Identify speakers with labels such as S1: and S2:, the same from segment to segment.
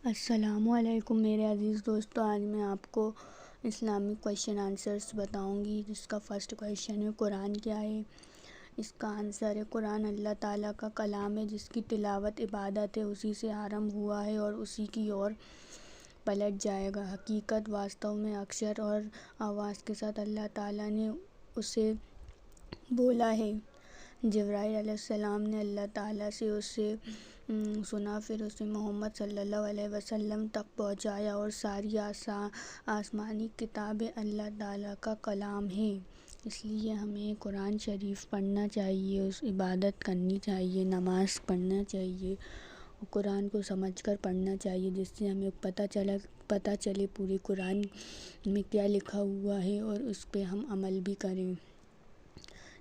S1: السلام علیکم میرے عزیز دوستو، آج میں آپ کو اسلامک کویشچن آنسرز بتاؤں گی، جس کا فرسٹ کویشچن ہے قرآن کیا ہے؟ اس کا آنسر ہے قرآن اللہ تعالیٰ کا کلام ہے، جس کی تلاوت عبادت ہے، اسی سے آرمبھ ہوا ہے اور اسی کی اور پلٹ جائے گا۔ حقیقت واستو میں اکشر اور آواز کے ساتھ اللہ تعالیٰ نے اسے بولا ہے۔ جبرائیل علیہ السلام نے اللہ تعالیٰ سے اسے سنا، پھر اسے محمد صلی اللہ علیہ وسلم تک پہنچایا، اور ساری آسمانی کتابیں اللہ تعالیٰ کا کلام ہیں۔ اس لیے ہمیں قرآن شریف پڑھنا چاہیے، اس عبادت کرنی چاہیے، نماز پڑھنا چاہیے، قرآن کو سمجھ کر پڑھنا چاہیے، جس سے ہمیں پتہ چلے پورے قرآن میں کیا لکھا ہوا ہے اور اس پہ ہم عمل بھی کریں۔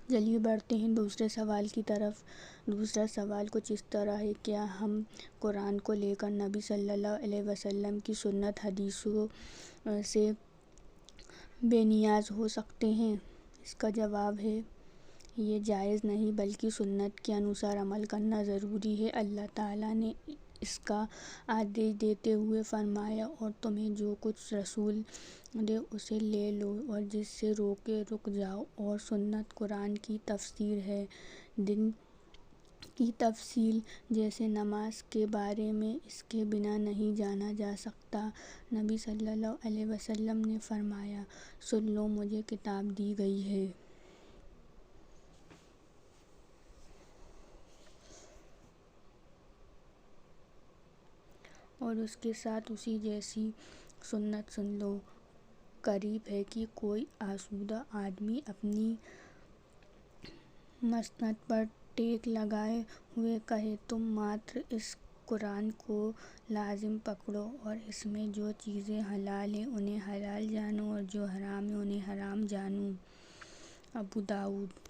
S1: چلیے بڑھتے ہیں دوسرے سوال کی طرف۔ دوسرا سوال کچھ اس طرح ہے: کیا ہم قرآن کو لے کر نبی صلی اللہ علیہ وسلم کی سنت حدیثوں سے بے نیاز ہو سکتے ہیں؟ اس کا جواب ہے یہ جائز نہیں، بلکہ سنت کے انوسار عمل کرنا ضروری ہے۔ اللہ تعالیٰ نے اس کا آدیش دیتے ہوئے فرمایا، اور تمہیں جو کچھ رسول دے اسے لے لو، اور جس سے روکے رک جاؤ، اور سنت قرآن کی تفسیر ہے۔ دین کی تفصیل جیسے نماز کے بارے میں اس کے بنا نہیں جانا جا سکتا۔ نبی صلی اللہ علیہ وسلم نے فرمایا، سن لو، مجھے کتاب دی گئی ہے اور اس کے ساتھ اسی جیسی سنت سن لو۔ قریب ہے کہ کوئی آسودہ آدمی اپنی مسند پر ٹیک لگائے ہوئے کہے، تم ماتر اس قرآن کو لازم پکڑو، اور اس میں جو چیزیں حلال ہیں انہیں حلال جانو، اور جو حرام ہیں انہیں حرام جانو۔ ابو داؤد۔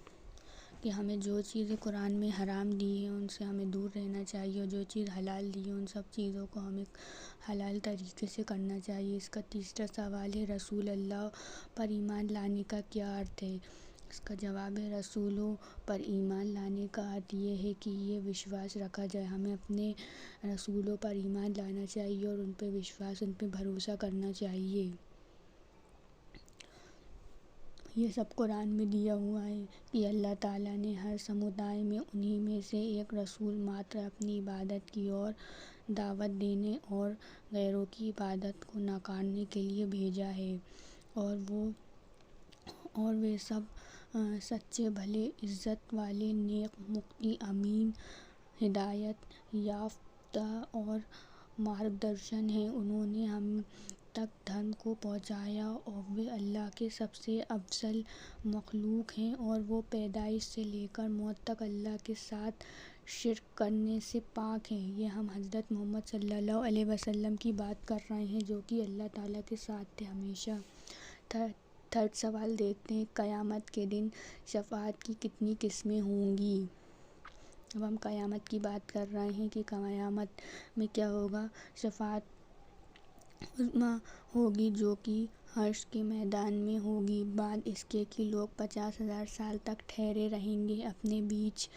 S1: کہ ہمیں جو چیزیں قرآن میں حرام دی ہیں ان سے ہمیں دور رہنا چاہیے، اور جو چیز حلال دی ہے ان سب چیزوں کو ہمیں حلال طریقے سے کرنا چاہیے۔ اس کا تیسرا سوال ہے: رسول اللہ پر ایمان لانے کا کیا ارتھ ہے؟ اس کا جواب ہے رسولوں پر ایمان لانے کا ارتھ یہ ہے کہ یہ وشواس رکھا جائے، ہمیں اپنے رسولوں پر ایمان لانا چاہیے اور ان پہ وشواس، ان پہ بھروسہ کرنا چاہیے۔ یہ سب قرآن میں دیا ہوا ہے کہ اللہ تعالیٰ نے ہر سمدائے میں انہی میں سے ایک رسول ماتر اپنی عبادت کی اور دعوت دینے اور غیروں کی عبادت کو نکارنے کے لیے بھیجا ہے، اور وہ سب سچے، بھلے، عزت والے، نیک، متقی، امین، ہدایت یافتہ اور مارگدرشن ہیں۔ انہوں نے ہم تک دھرم کو پہنچایا، اور وہ اللہ کے سب سے افضل مخلوق ہیں، اور وہ پیدائش سے لے کر موت تک اللہ کے ساتھ شرک کرنے سے پاک ہیں۔ یہ ہم حضرت محمد صلی اللہ علیہ وسلم کی بات کر رہے ہیں، جو کہ اللہ تعالیٰ کے ساتھ تھے ہمیشہ۔ تھرڈ سوال دیکھتے ہیں: قیامت کے دن شفاعت کی کتنی قسمیں ہوں گی؟ اب ہم قیامت کی بات کر رہے ہیں کہ قیامت میں کیا ہوگا۔ شفاعت عظمیٰ ہوگی، جو کہ حشر کے میدان میں ہوگی، بعد اس کے کہ لوگ 50,000 سال تک ٹھہرے رہیں گے، اپنے بیچ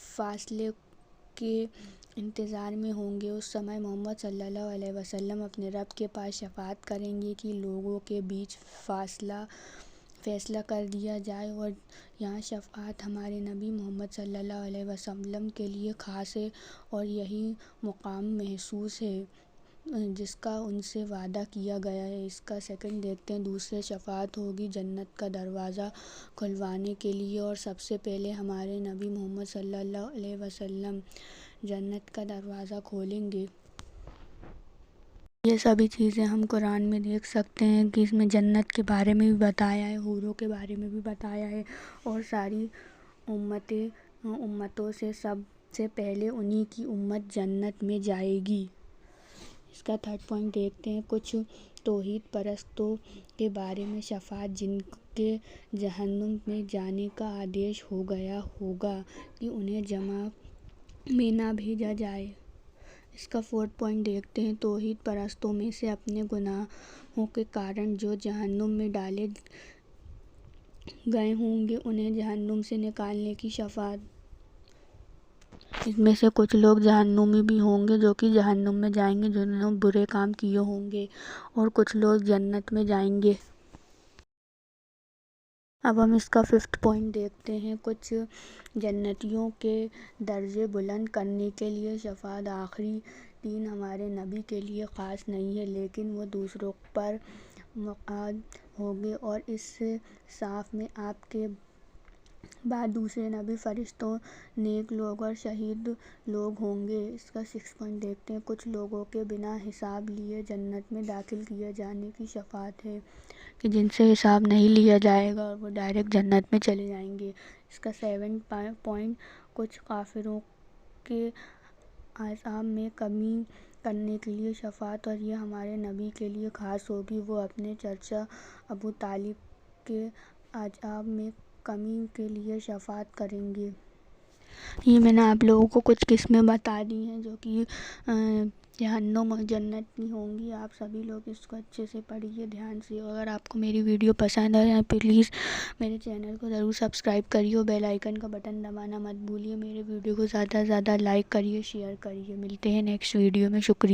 S1: فاصلے کے انتظار میں ہوں گے۔ اس سمے محمد صلی اللہ علیہ وسلم اپنے رب کے پاس شفاعت کریں گے کہ لوگوں کے بیچ فیصلہ کر دیا جائے، اور یہاں شفاعت ہمارے نبی محمد صلی اللہ علیہ وسلم کے لیے خاص ہے، اور یہی مقام محسوس ہے جس کا ان سے وعدہ کیا گیا ہے۔ اس کا سیکنڈ دیکھتے ہیں: دوسرے شفاعت ہوگی جنت کا دروازہ کھلوانے کے لیے، اور سب سے پہلے ہمارے نبی محمد صلی اللہ علیہ وسلم جنت کا دروازہ کھولیں گے۔ یہ سبھی چیزیں ہم قرآن میں دیکھ سکتے ہیں کہ اس میں جنت کے بارے میں بھی بتایا ہے، حوروں کے بارے میں بھی بتایا ہے، اور ساری امتوں سے سب سے پہلے انہی کی امت جنت میں جائے گی۔ اس کا تھرڈ پوائنٹ دیکھتے ہیں: کچھ توحید پرستوں کے بارے میں شفاعت، جن کے جہنم میں جانے کا آدیش ہو گیا ہوگا، کہ انہیں جہنم میں نہ بھیجا جائے۔ اس کا فورتھ پوائنٹ دیکھتے ہیں: توحید پرستوں میں سے اپنے گناہوں کے کارن جو جہنم میں ڈالے گئے ہوں گے، انہیں جہنم سے نکالنے کی شفاعت۔ اس میں سے کچھ لوگ جہنمی بھی ہوں گے جو کہ جہنم میں جائیں گے جنہوں نے برے کام کیے ہوں گے، اور کچھ لوگ جنت میں جائیں گے۔ اب ہم اس کا 5 پوائنٹ دیکھتے ہیں۔ کچھ جنتیوں کے درجے بلند کرنے کے لیے شفاعت آخری دن ہمارے نبی کے لیے خاص نہیں ہے، لیکن وہ دوسروں پر منعکس ہوگی، اور اس صف میں آپ کے بعد دوسرے نبی، فرشتوں، نیک لوگ اور شہید لوگ ہوں گے۔ اس کا 6 پوائنٹ دیکھتے ہیں۔ کچھ لوگوں کے بنا حساب لیے جنت میں داخل کیے جانے کی شفاعت ہے کہ جن سے حساب نہیں لیا جائے گا اور وہ ڈائریکٹ جنت میں چلے جائیں گے۔ اس کا 7 پوائنٹ، کچھ کافروں کے عذاب میں کمی کرنے کے لیے شفاعت، اور یہ ہمارے نبی کے لیے خاص ہوگی۔ وہ اپنے چچا ابو طالب کے عذاب میں کمی کے لیے شفاعت کریں گے۔ یہ میں نے آپ لوگوں کو کچھ قسمیں بتا دی ہیں جو کہ جہنم اور جنت کی ہوں گی۔ آپ سبھی لوگ اس کو اچھے سے پڑھیے، دھیان سے۔ اگر آپ کو میری ویڈیو پسند آئے پلیز میرے چینل کو ضرور سبسکرائب کریے اور بیل آئیکن کا بٹن دبانا مت بھولیے۔ میرے ویڈیو کو زیادہ سے زیادہ لائک کریے، شیئر کریے۔ ملتے ہیں نیکسٹ ویڈیو میں۔ شکریہ۔